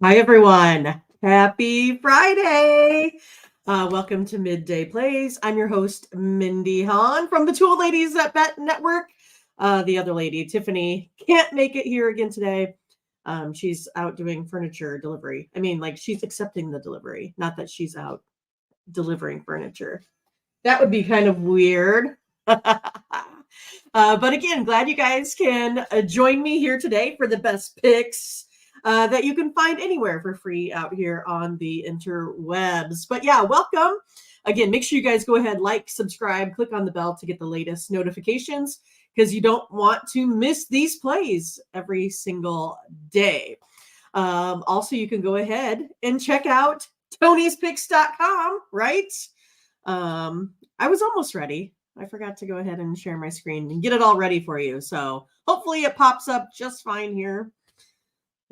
Hi, everyone. Happy Friday. Welcome to Midday Plays. I'm your host, Mindy Hahn from the Tool Ladies at Bet Network. The other lady, Tiffany, can't make it here again today. She's out doing furniture delivery. I mean, like she's accepting the delivery, not that she's out delivering furniture. That would be kind of weird. But again, glad you guys can join me here today for the best picks that you can find anywhere for free out here on the interwebs. But yeah, welcome. Again, make sure you guys go ahead, like, subscribe, click on the bell to get the latest notifications because you don't want to miss these plays every single day. Also, you can go ahead and check out tonyspicks.com, right? I was almost ready. I forgot to go ahead and share my screen and get it all ready for you. So hopefully it pops up just fine here.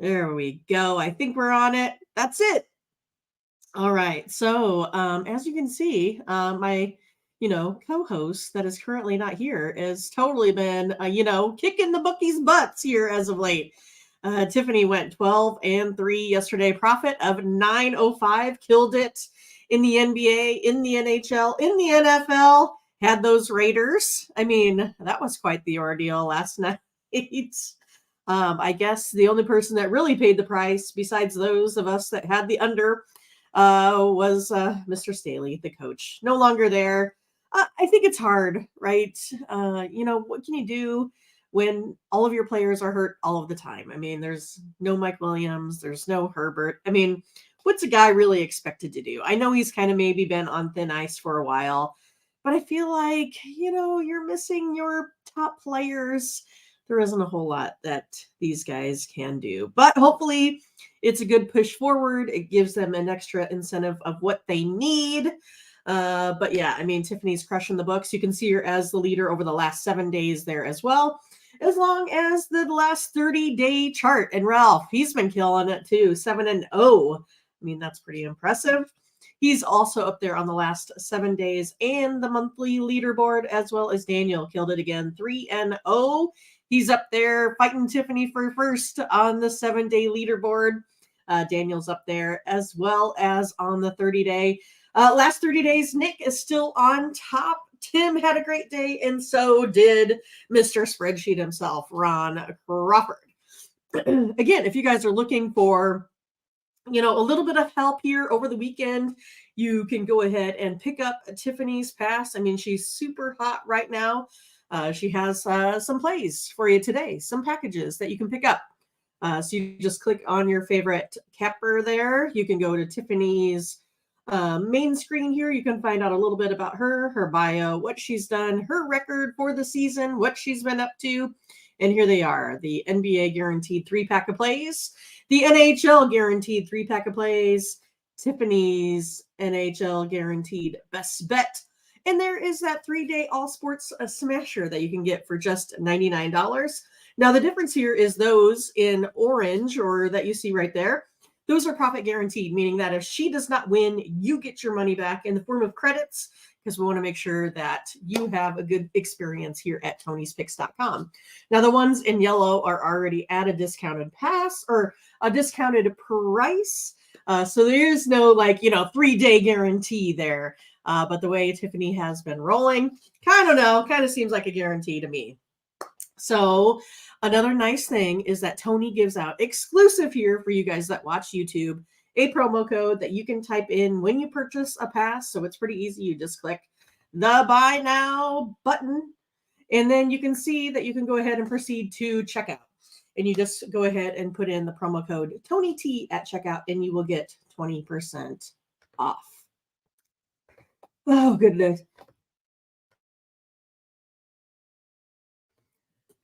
There we go. I think we're on it. That's it. All right. So as you can see, my co-host that is currently not here has totally been kicking the bookies' butts here as of late. Tiffany went 12-3 yesterday, profit of $905, killed it in the NBA, in the NHL, in the NFL. Had those Raiders. I mean, that was quite the ordeal last night. I guess the only person that really paid the price, besides those of us that had the under, was Mr. Staley, the coach. No longer there. I think it's hard, right? What can you do when all of your players are hurt all of the time? I mean, there's no Mike Williams, there's no Herbert. I mean, what's a guy really expected to do? I know he's kind of maybe been on thin ice for a while, but I feel like, you're missing your top players. There isn't a whole lot that these guys can do, but hopefully it's a good push forward. It gives them an extra incentive of what they need. But yeah, I mean, Tiffany's crushing the books. You can see her as the leader over the last 7 days there as well, as long as the last 30-day chart. And Ralph, he's been killing it too, 7-0. I mean, that's pretty impressive. He's also up there on the last 7 days and the monthly leaderboard, as well as Daniel killed it again, 3-0. He's up there fighting Tiffany for first on the 7-day leaderboard. Daniel's up there as well as on the 30-day. Last 30 days, Nick is still on top. Tim had a great day, and so did Mr. Spreadsheet himself, Ron Crawford. Again, if you guys are looking for a little bit of help here over the weekend, you can go ahead and pick up Tiffany's pass. I mean, she's super hot right now. She has some plays for you today, some packages that you can pick up. So you just click on your favorite capper there. You can go to Tiffany's main screen here. You can find out a little bit about her bio, what she's done, her record for the season, what she's been up to. And here they are, the NBA guaranteed 3-pack of plays, the NHL guaranteed 3-pack of plays, Tiffany's NHL guaranteed best bet. And there is that 3-day all sports smasher that you can get for just $99. Now, the difference here is those in orange, or that you see right there, those are profit guaranteed, meaning that if she does not win, you get your money back in the form of credits, because we want to make sure that you have a good experience here at tonyspicks.com. Now, the ones in yellow are already at a discounted pass or a discounted price. So there is no 3-day guarantee there. But the way Tiffany has been rolling, kind of seems like a guarantee to me. So another nice thing is that Tony gives out exclusive here for you guys that watch YouTube, a promo code that you can type in when you purchase a pass. So it's pretty easy. You just click the buy now button, and then you can see that you can go ahead and proceed to checkout. And you just go ahead and put in the promo code TonyT at checkout, and you will get 20% off. Oh, goodness.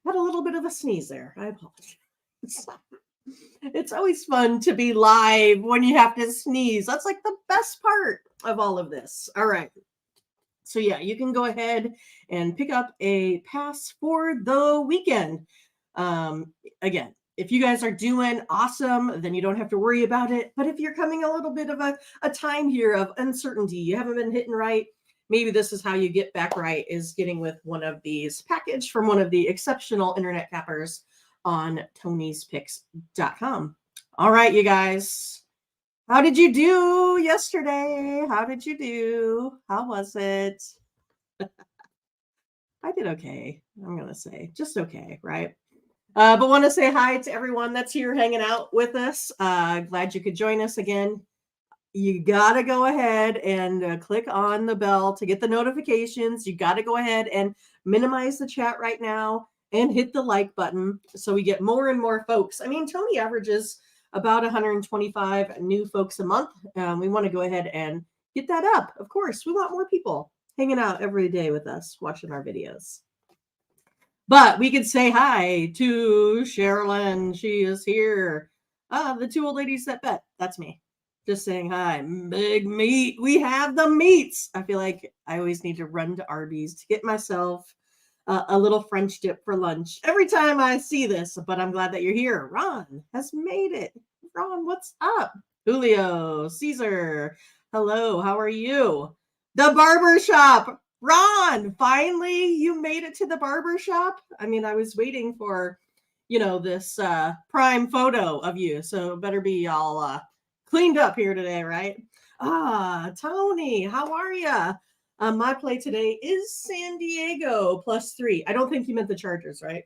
Had a little bit of a sneeze there. I apologize. It's always fun to be live when you have to sneeze. That's like the best part of all of this. All right. So yeah, you can go ahead and pick up a pass for the weekend. Again, if you guys are doing awesome, then you don't have to worry about it. But if you're coming a little bit of a time here of uncertainty, you haven't been hitting right, maybe this is how you get back right, is getting with one of these packaged from one of the exceptional internet cappers on tonyspicks.com. All right, you guys. How did you do yesterday? How did you do? How was it? I did okay. I'm going to say just okay, right? But want to say hi to everyone that's here hanging out with us. Glad you could join us again. You got to go ahead and click on the bell to get the notifications. You got to go ahead and minimize the chat right now and hit the like button so we get more and more folks. I mean, Tony averages about 125 new folks a month. We want to go ahead and get that up. Of course, we want more people hanging out every day with us, watching our videos. But we could say hi to Sherilyn. She is here. The two old ladies that bet. That's me. Just saying hi. Big meat. We have the meats. I feel like I always need to run to Arby's to get myself a little French dip for lunch every time I see this. But I'm glad that you're here. Ron has made it. Ron, what's up? Julio, Caesar. Hello, how are you? The barber shop. Ron, finally you made it to the barber shop. I mean, I was waiting for, this prime photo of you. So better be all cleaned up here today, right? Tony, how are you? My play today is San Diego +3. I don't think you meant the Chargers, right?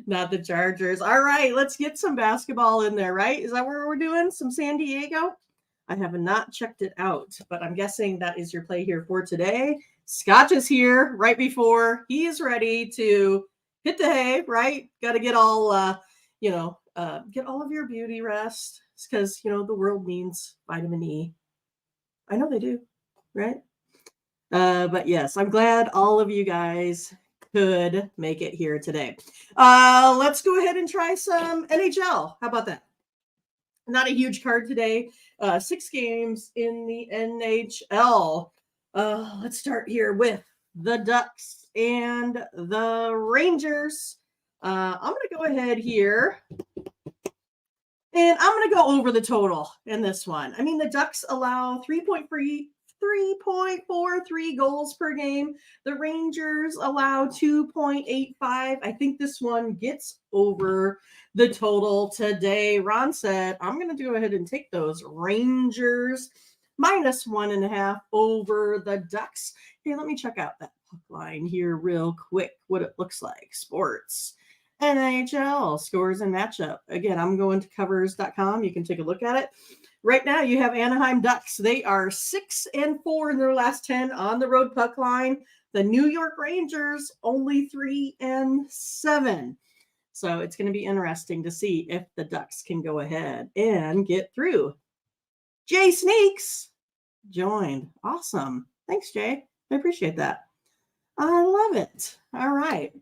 Not the Chargers. All right, let's get some basketball in there, right? Is that what we're doing? Some San Diego? I have not checked it out, but I'm guessing that is your play here for today. Scotch is here right before he is ready to hit the hay, right? Got to get all, get all of your beauty rest because, the world needs vitamin E. I know they do, right? But yes, I'm glad all of you guys could make it here today. Let's go ahead and try some NHL. How about that? Not a huge card today. 6 games in the NHL. Let's start here with the Ducks and the Rangers. I'm going to go ahead here and I'm going to go over the total in this one. I mean, the Ducks allow 3.43 goals per game. The Rangers allow 2.85. I think this one gets over the total today. Ron said, I'm going to go ahead and take those Rangers -1.5 over the Ducks. Hey, let me check out that puck line here real quick, what it looks like. Sports. NHL scores and matchup. Again, I'm going to covers.com. You can take a look at it. Right now, you have Anaheim Ducks. They are 6-4 in their last 10 on the road puck line. The New York Rangers only 3-7. So it's going to be interesting to see if the Ducks can go ahead and get through. Jay Sneaks joined. Awesome. Thanks, Jay. I appreciate that. I love it. All right.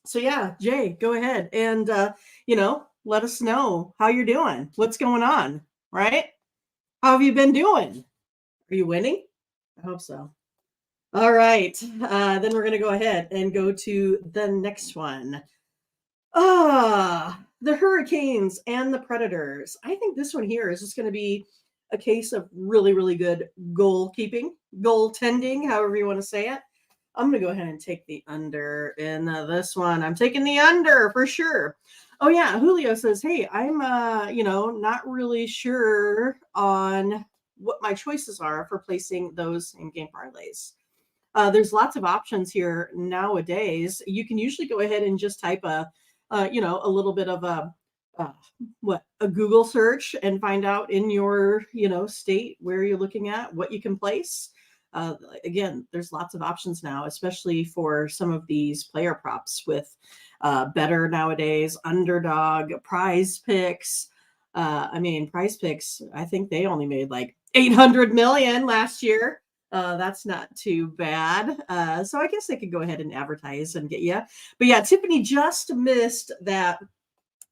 So yeah, Jay, go ahead and, let us know how you're doing. What's going on, right? How have you been doing? Are you winning? I hope so. All right. Then we're going to go ahead and go to the next one. The Hurricanes and the Predators. I think this one here is just going to be a case of really, really good goalkeeping, goaltending, however you want to say it. I'm going to go ahead and take the under in this one. I'm taking the under for sure. Oh, yeah. Julio says, hey, I'm, not really sure on what my choices are for placing those in-game parlays. There's lots of options here nowadays. You can usually go ahead and just type a little bit of a Google search and find out in your, state where you're looking at what you can place. Again, there's lots of options now, especially for some of these player props with better nowadays, underdog, prize picks. Prize picks, I think they only made like 800 million last year. That's not too bad. So I guess they could go ahead and advertise and get you. But yeah, Tiffany just missed that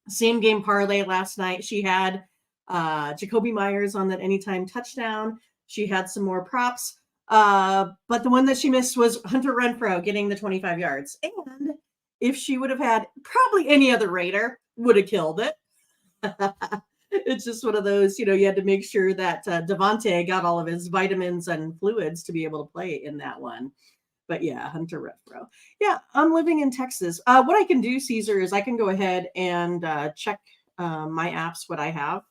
same game parlay last night. She had Jacoby Myers on that anytime touchdown. She had some more props. But the one that she missed was Hunter Renfrow getting the 25 yards. And if she would have had probably any other Raider, would have killed it. It's just one of those, you had to make sure that Devontae got all of his vitamins and fluids to be able to play in that one. But yeah, Hunter Renfro. Yeah, I'm living in Texas. What I can do, Caesar, is I can go ahead and check my apps, what I have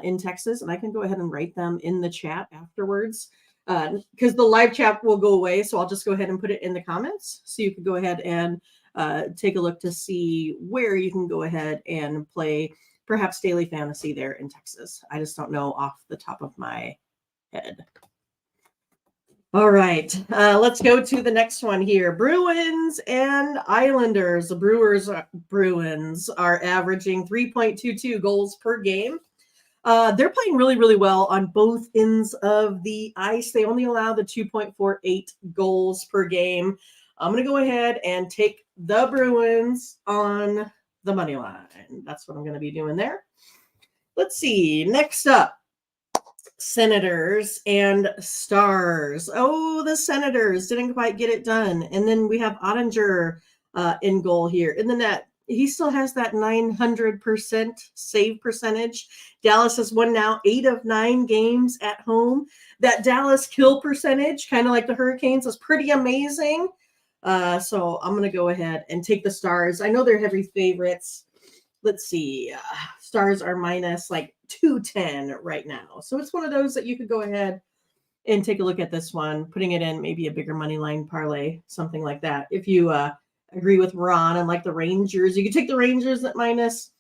in Texas, and I can go ahead and write them in the chat afterwards because the live chat will go away. So I'll just go ahead and put it in the comments. So you can go ahead and take a look to see where you can go ahead and play perhaps daily fantasy there in Texas. I just don't know off the top of my head. All right, let's go to the next one here. Bruins and Islanders. The Bruins are averaging 3.22 goals per game. They're playing really, really well on both ends of the ice. They only allow the 2.48 goals per game. I'm going to go ahead and take the Bruins on the money line. That's what I'm going to be doing there. Let's see. Next up, Senators and Stars. Oh, the Senators didn't quite get it done. And then we have Ottinger in goal here in the net. He still has that 900% save percentage. Dallas has won now 8 of 9 games at home. That Dallas kill percentage, kind of like the Hurricanes, is pretty amazing. So I'm going to go ahead and take the Stars. I know they're heavy favorites. Let's see. Stars are minus like 210 right now. So it's one of those that you could go ahead and take a look at this one, putting it in maybe a bigger money line parlay, something like that. If you agree with Ron and like the Rangers, you could take the Rangers at minus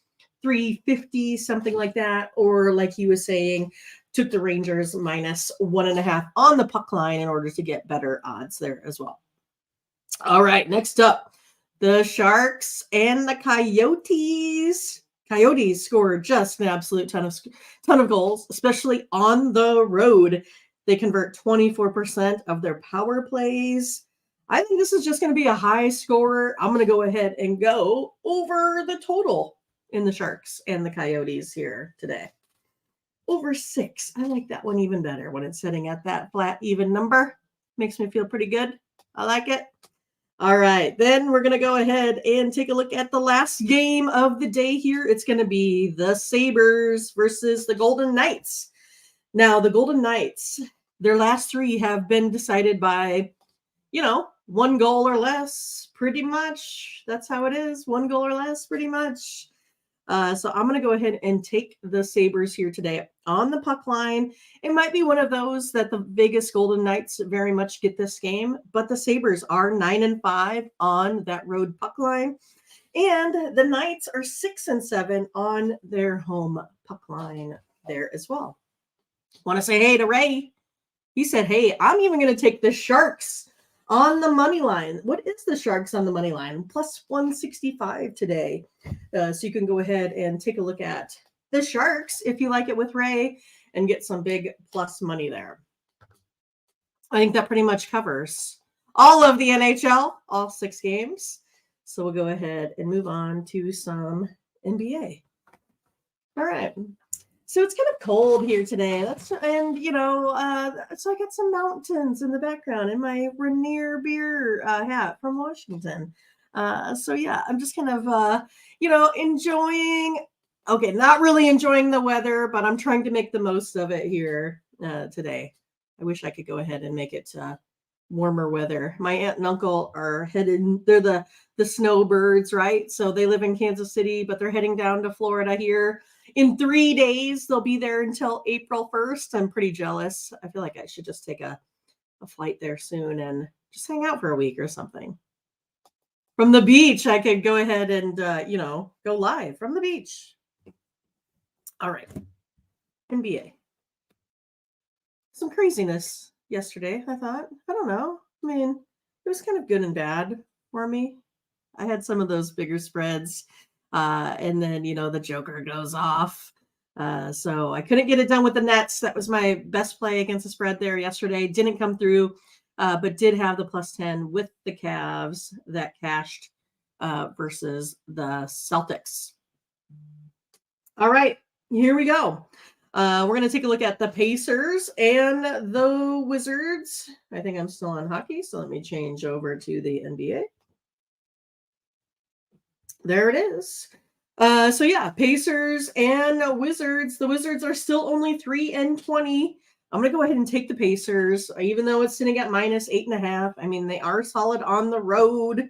350, something like that. Or like he was saying, took the Rangers minus 1.5 on the puck line in order to get better odds there as well. All right, next up, the Sharks and the Coyotes. Coyotes scored just an absolute ton of goals, especially on the road. They convert 24% of their power plays. I think this is just going to be a high scorer. I'm going to go ahead and go over the total in the Sharks and the Coyotes here today. Over 6. I like that one even better when it's sitting at that flat, even number. Makes me feel pretty good. I like it. All right, then we're going to go ahead and take a look at the last game of the day here. It's going to be the Sabres versus the Golden Knights. Now, the Golden Knights, their last 3 have been decided by, 1 goal or less, pretty much. That's how it is, 1 goal or less, pretty much. So I'm going to go ahead and take the Sabres here today on the puck line. It might be one of those that the Vegas Golden Knights very much get this game, but the Sabres are 9-5 on that road puck line. And the Knights are 6-7 on their home puck line there as well. Want to say hey to Ray. He said, hey, I'm even going to take the Sharks on the money line. What is the Sharks on the money line? Plus 165 today. So you can go ahead and take a look at the Sharks if you like it with Ray and get some big plus money there. I think that pretty much covers all of the NHL, all 6 games. So we'll go ahead and move on to some NBA. All right. So it's kind of cold here today. So I got some mountains in the background and my Rainier beer hat from Washington. So yeah, I'm just kind of, enjoying, not really enjoying the weather, but I'm trying to make the most of it here today. I wish I could go ahead and make it warmer weather. My aunt and uncle are headed, they're the snowbirds, right? So they live in Kansas City, but they're heading down to Florida here. In 3 days, they'll be there until April 1st. I'm pretty jealous. I feel like I should just take a flight there soon and just hang out for a week or something. From the beach, I could go ahead and, go live from the beach. All right. NBA. Some craziness yesterday, I thought. I don't know. I mean, it was kind of good and bad for me. I had some of those bigger spreads. And then, the Joker goes off. So I couldn't get it done with the Nets. That was my best play against the spread there yesterday. Didn't come through, but did have the plus 10 with the Cavs that cashed versus the Celtics. All right, here we go. We're going to take a look at the Pacers and the Wizards. I think I'm still on hockey, so let me change over to the NBA. There it is. So yeah, Pacers and Wizards. The Wizards are still only 3-20 I'm going to go ahead and take the Pacers, even though it's sitting at -8.5. I mean, they are solid on the road.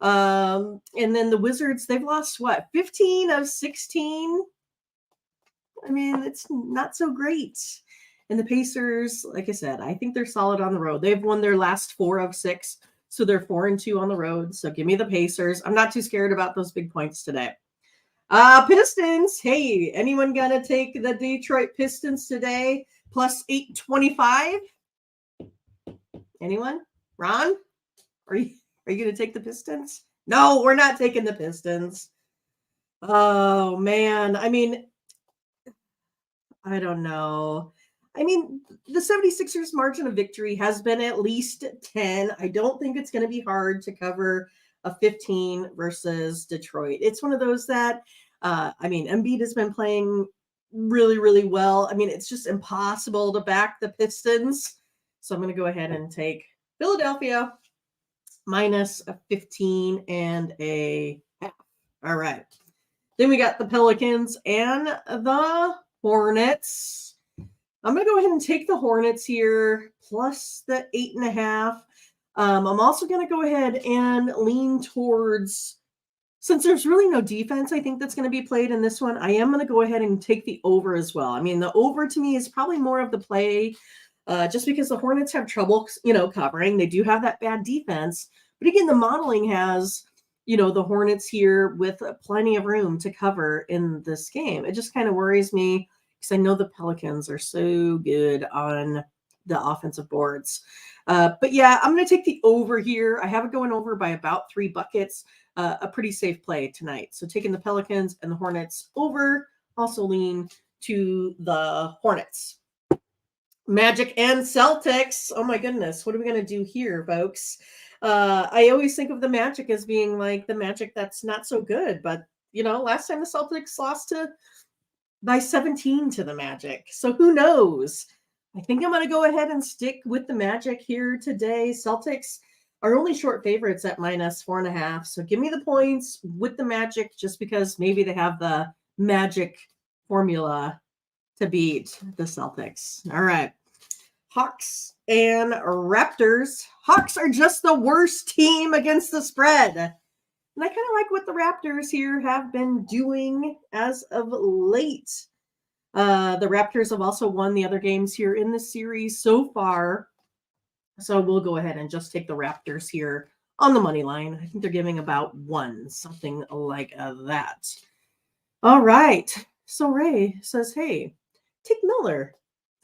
And then the Wizards, they've lost what, 15 of 16? I mean, it's not so great. And the Pacers, like I said, I think they're solid on the road. They've won their last 4 of 6, so they're 4-2 on the road. So give me the Pacers. I'm not too scared about those big points today. Pistons. Hey, anyone gonna take the Detroit Pistons today? Plus 825. Anyone? Ron? Are you gonna take the Pistons? No, we're not taking the Pistons. Oh man. I mean, I don't know. I mean, the 76ers margin of victory has been at least 10. I don't think it's going to be hard to cover a 15 versus Detroit. It's one of those that, I mean, Embiid has been playing really, really well. I mean, it's just impossible to back the Pistons. So I'm going to go ahead and take Philadelphia minus a 15 and a half. All right. Then we got the Pelicans and the Hornets. I'm going to go ahead and take the Hornets here, plus the 8.5. I'm also going to go ahead and lean towards, since there's really no defense, I think that's going to be played in this one, I am going to go ahead and take the over as well. I mean, the over to me is probably more of the play, just because the Hornets have trouble, covering. They do have that bad defense. But again, the modeling has, the Hornets here with plenty of room to cover in this game. It just kind of worries me because I know the Pelicans are so good on the offensive boards. But yeah, I'm going to take the over here. I have it going over by about 3 buckets. A pretty safe play tonight. So taking the Pelicans and the Hornets over, also lean to the Hornets. Magic and Celtics. Oh my goodness. What are we going to do here, folks? I always think of the Magic as being like the Magic that's not so good. But, last time the Celtics lost by 17 to the Magic. So who knows? I think I'm going to go ahead and stick with the Magic here today. Celtics are only short favorites at -4.5. So give me the points with the Magic just because maybe they have the magic formula to beat the Celtics. All right. Hawks and Raptors. Hawks are just the worst team against the spread. And I kind of like what the Raptors here have been doing as of late. The Raptors have also won the other games here in the series so far. So we'll go ahead and just take the Raptors here on the money line. I think they're giving about 1, something like that. All right. So Ray says, hey, take Miller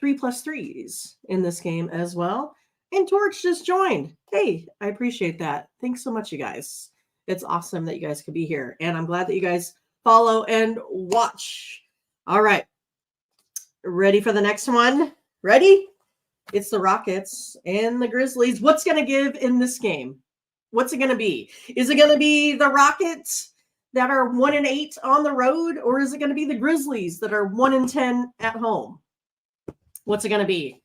3+3s in this game as well. And Torch just joined. Hey, I appreciate that. Thanks so much, you guys. It's awesome that you guys could be here. And I'm glad that you guys follow and watch. All right. Ready for the next one? Ready? It's the Rockets and the Grizzlies. What's going to give in this game? What's it going to be? Is it going to be the Rockets that are 1-8 on the road, or is it going to be the Grizzlies that are 1-10 at home? What's it going to be?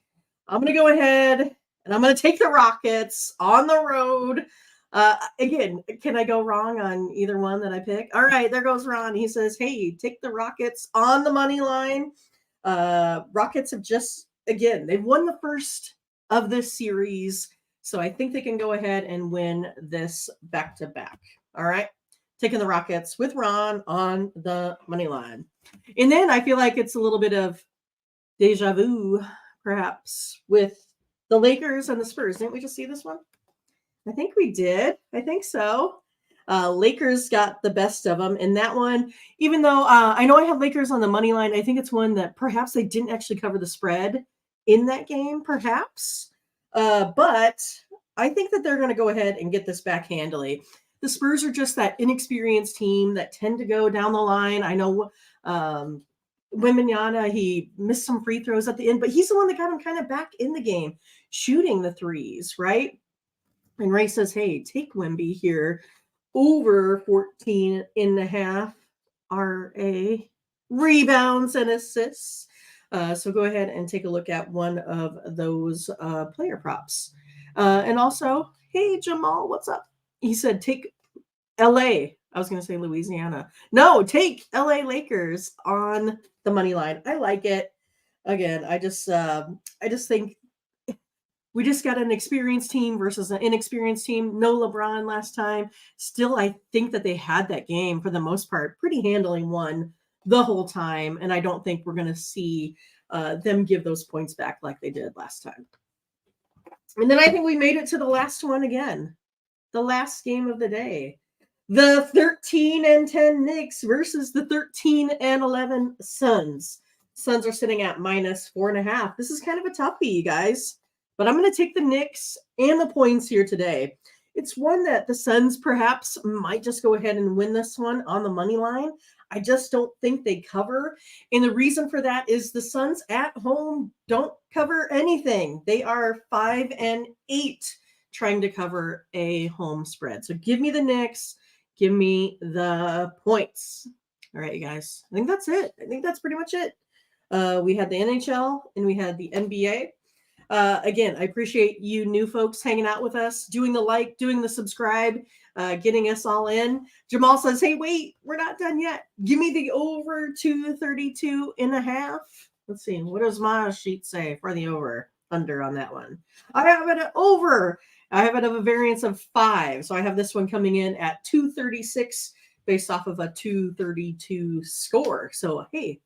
I'm going to go ahead and I'm going to take the Rockets on the road. Again, can I go wrong on either one that I pick? All right, there goes Ron. He says, hey, take the Rockets on the money line. Rockets have just, again, they've won the first of this series. So I think they can go ahead and win this back-to-back. All right. Taking the Rockets with Ron on the money line. And then I feel like it's a little bit of deja vu, perhaps, with the Lakers and the Spurs. Didn't we just see this one? I think we did. I think so. Lakers got the best of them in that one. Even though I know I have Lakers on the money line, I think it's one that perhaps they didn't actually cover the spread in that game, perhaps. But I think that they're going to go ahead and get this back handily. The Spurs are just that inexperienced team that tend to go down the line. I know Wembanyama, he missed some free throws at the end, but he's the one that got him kind of back in the game, shooting the threes, right? And Ray says, hey, take Wemby here over 14.5 RA rebounds and assists. So go ahead and take a look at one of those player props. And also, hey, Jamal, what's up? He said, take LA. I was going to say Louisiana. No, take LA Lakers on the money line. I like it. again, I just think we just got an experienced team versus an inexperienced team. No LeBron last time. Still, I think that they had that game for the most part pretty handily won the whole time, and I don't think we're going to see them give those points back like they did last time. And then I think we made it to the last one again, the last game of the day. The 13-10 Knicks versus the 13-11 Suns. Suns are sitting at -4.5. This is kind of a toughie, you guys. But I'm going to take the Knicks and the points here today. It's one that the Suns perhaps might just go ahead and win this one on the money line. I just don't think they cover. And the reason for that is the Suns at home don't cover anything. They are 5-8 trying to cover a home spread. So give me the Knicks. Give me the points. All right, you guys. I think that's it. I think that's pretty much it. We had the NHL and we had the NBA. Again, I appreciate you new folks hanging out with us, doing the like, doing the subscribe, getting us all in. Jamal says, hey, wait, we're not done yet. Give me the over 232.5. Let's see. What does my sheet say for the over under on that one? I have it over. I have it of a variance of 5. So I have this one coming in at 236 based off of a 232 score. So, hey,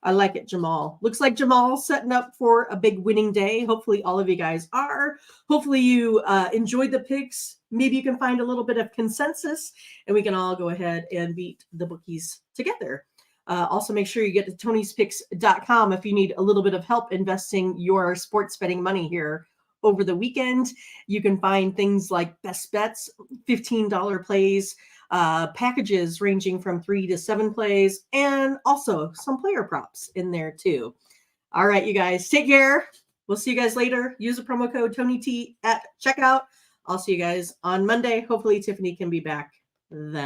I like it, Jamal. Looks like Jamal's setting up for a big winning day. Hopefully all of you guys are. Hopefully you enjoyed the picks. Maybe you can find a little bit of consensus and we can all go ahead and beat the bookies together. Also, make sure you get to tonyspicks.com if you need a little bit of help investing your sports betting money here over the weekend. You can find things like best bets, $15 plays, packages ranging from 3 to 7 plays, and also some player props in there too. All right, you guys, take care. We'll see you guys later. Use the promo code TonyT at checkout. I'll see you guys on Monday. Hopefully Tiffany can be back then.